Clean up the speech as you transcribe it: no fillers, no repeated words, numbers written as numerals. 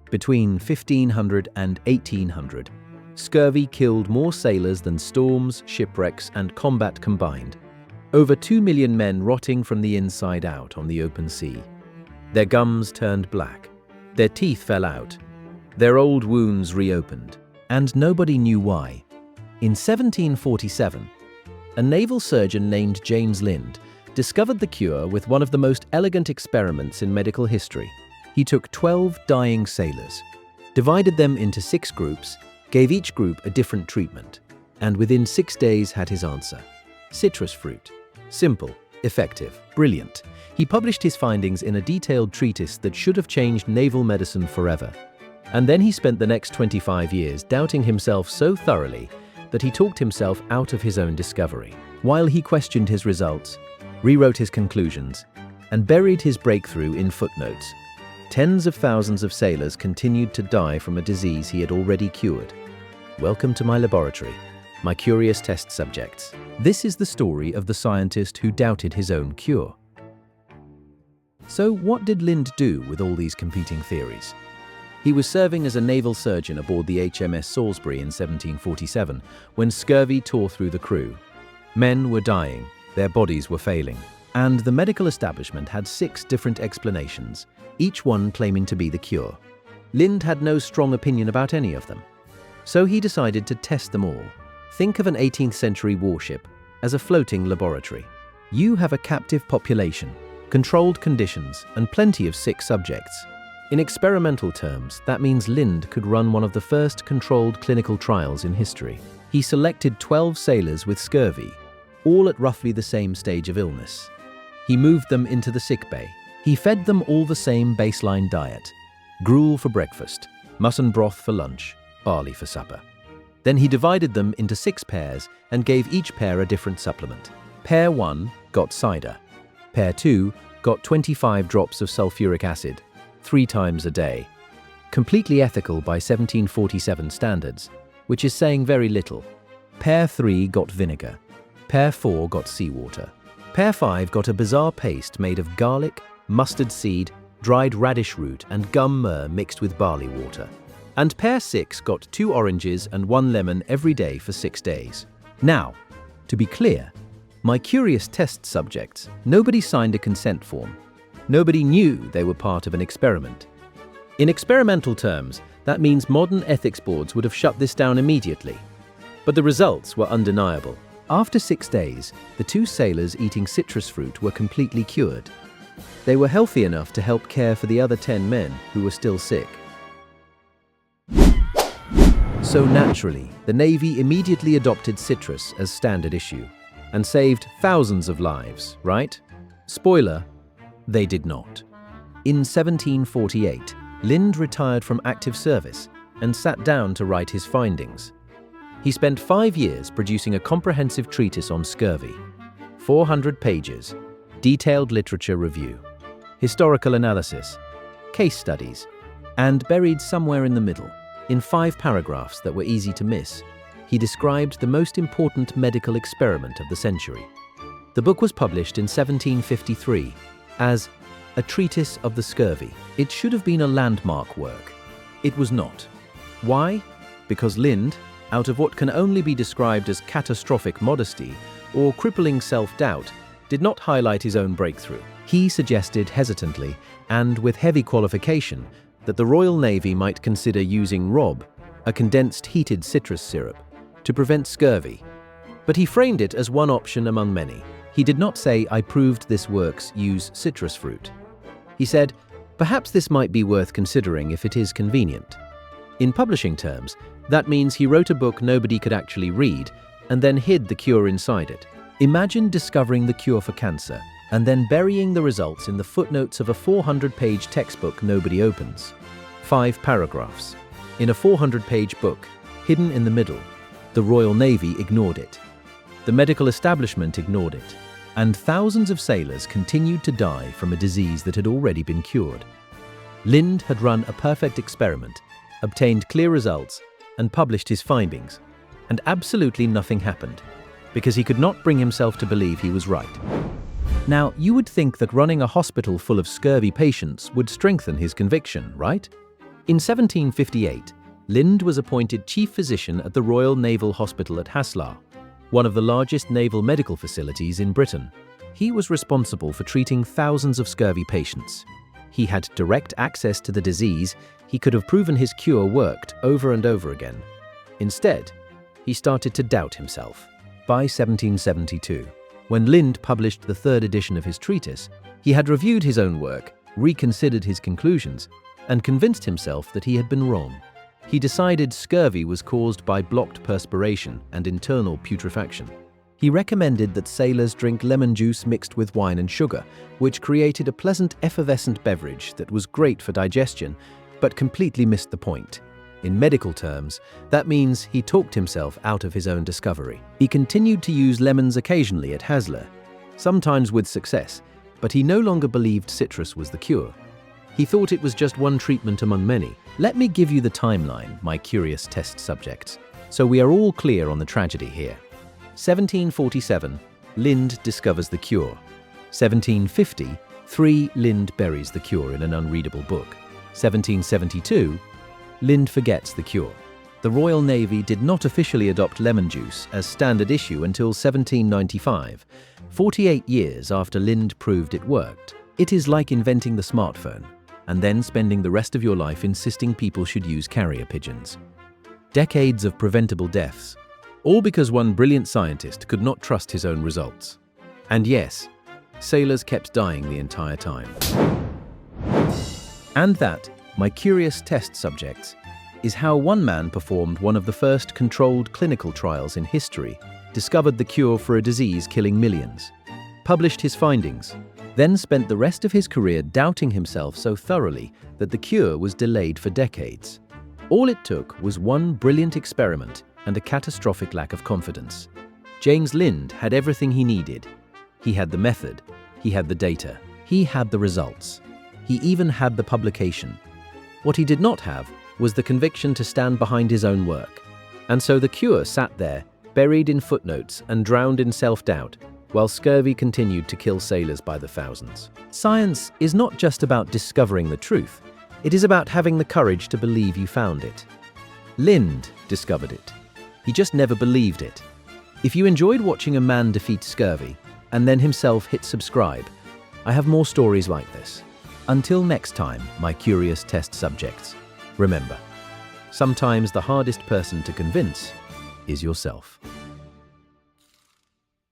Between 1500 and 1800, scurvy killed more sailors than storms, shipwrecks, and combat combined. Over 2 million men rotting from the inside out on the open sea. Their gums turned black, their teeth fell out, their old wounds reopened, and nobody knew why. In 1747, a naval surgeon named James Lind discovered the cure with one of the most elegant experiments in medical history. He took 12 dying sailors, divided them into 6 groups, gave each group a different treatment, and within 6 days had his answer. Citrus fruit. Simple, effective, brilliant. He published his findings in a detailed treatise that should have changed naval medicine forever. And then he spent the next 25 years doubting himself so thoroughly that he talked himself out of his own discovery. While he questioned his results, rewrote his conclusions, and buried his breakthrough in footnotes, tens of thousands of sailors continued to die from a disease he had already cured. Welcome to my laboratory, my curious test subjects. This is the story of the scientist who doubted his own cure. So what did Lind do with all these competing theories? He was serving as a naval surgeon aboard the HMS Salisbury in 1747 when scurvy tore through the crew. Men were dying, their bodies were failing, and the medical establishment had 6 different explanations, each one claiming to be the cure. Lind had no strong opinion about any of them, so he decided to test them all. Think of an 18th century warship as a floating laboratory. You have a captive population, controlled conditions, and plenty of sick subjects. In experimental terms, that means Lind could run one of the first controlled clinical trials in history. He selected 12 sailors with scurvy, all at roughly the same stage of illness. He moved them into the sickbay. He fed them all the same baseline diet: gruel for breakfast, mutton broth for lunch, barley for supper. Then he divided them into 6 pairs and gave each pair a different supplement. Pair 1 got cider. Pair 2 got 25 drops of sulfuric acid, 3 times a day. Completely ethical by 1747 standards, which is saying very little. Pair 3 got vinegar. Pair 4 got seawater. Pair 5 got a bizarre paste made of garlic, mustard seed, dried radish root, and gum myrrh mixed with barley water. And pair 6 got 2 oranges and 1 lemon every day for 6 days. Now, to be clear, my curious test subjects, nobody signed a consent form. Nobody knew they were part of an experiment. In experimental terms, that means modern ethics boards would have shut this down immediately. But the results were undeniable. After 6 days, the 2 sailors eating citrus fruit were completely cured. They were healthy enough to help care for the other 10 men who were still sick. So naturally, the Navy immediately adopted citrus as standard issue and saved thousands of lives, right? Spoiler, they did not. In 1748, Lind retired from active service and sat down to write his findings. He spent 5 years producing a comprehensive treatise on scurvy, 400 pages, detailed literature review, historical analysis, case studies, and buried somewhere in the middle, in 5 paragraphs that were easy to miss, he described the most important medical experiment of the century. The book was published in 1753 as A Treatise of the Scurvy. It should have been a landmark work. It was not. Why? Because Lind, out of what can only be described as catastrophic modesty or crippling self-doubt, did not highlight his own breakthrough. He suggested hesitantly, and with heavy qualification, that the Royal Navy might consider using Rob, a condensed heated citrus syrup, to prevent scurvy. But he framed it as one option among many. He did not say, "I proved this works, use citrus fruit." He said, "Perhaps this might be worth considering if it is convenient." In publishing terms, that means he wrote a book nobody could actually read and then hid the cure inside it. Imagine discovering the cure for cancer and then burying the results in the footnotes of a 400-page textbook nobody opens. 5 paragraphs. In a 400-page book, hidden in the middle, the Royal Navy ignored it. The medical establishment ignored it. And thousands of sailors continued to die from a disease that had already been cured. Lind had run a perfect experiment, obtained clear results, and published his findings, and absolutely nothing happened, because he could not bring himself to believe he was right. Now, you would think that running a hospital full of scurvy patients would strengthen his conviction, right? In 1758, Lind was appointed chief physician at the Royal Naval Hospital at Haslar, one of the largest naval medical facilities in Britain. He was responsible for treating thousands of scurvy patients. He had direct access to the disease. He could have proven his cure worked over and over again. Instead, he started to doubt himself. By 1772, when Lind published the third edition of his treatise, he had reviewed his own work, reconsidered his conclusions, and convinced himself that he had been wrong. He decided scurvy was caused by blocked perspiration and internal putrefaction. He recommended that sailors drink lemon juice mixed with wine and sugar, which created a pleasant effervescent beverage that was great for digestion, but completely missed the point. In medical terms, that means he talked himself out of his own discovery. He continued to use lemons occasionally at Haslar, sometimes with success, but he no longer believed citrus was the cure. He thought it was just one treatment among many. Let me give you the timeline, my curious test subjects, so we are all clear on the tragedy here. 1747, Lind discovers the cure. 1750, Lind buries the cure in an unreadable book. 1772, Lind forgets the cure. The Royal Navy did not officially adopt lemon juice as standard issue until 1795, 48 years after Lind proved it worked. It is like inventing the smartphone and then spending the rest of your life insisting people should use carrier pigeons. Decades of preventable deaths, all because one brilliant scientist could not trust his own results. And yes, sailors kept dying the entire time. And that, my curious test subjects, is how one man performed one of the first controlled clinical trials in history, discovered the cure for a disease killing millions, published his findings, then spent the rest of his career doubting himself so thoroughly that the cure was delayed for decades. All it took was one brilliant experiment and a catastrophic lack of confidence. James Lind had everything he needed. He had the method, he had the data, he had the results. He even had the publication. What he did not have was the conviction to stand behind his own work. And so the cure sat there, buried in footnotes and drowned in self-doubt, while scurvy continued to kill sailors by the thousands. Science is not just about discovering the truth, it is about having the courage to believe you found it. Lind discovered it. He just never believed it. If you enjoyed watching a man defeat scurvy and then himself hit subscribe, I have more stories like this. Until next time, my curious test subjects, remember, sometimes the hardest person to convince is yourself.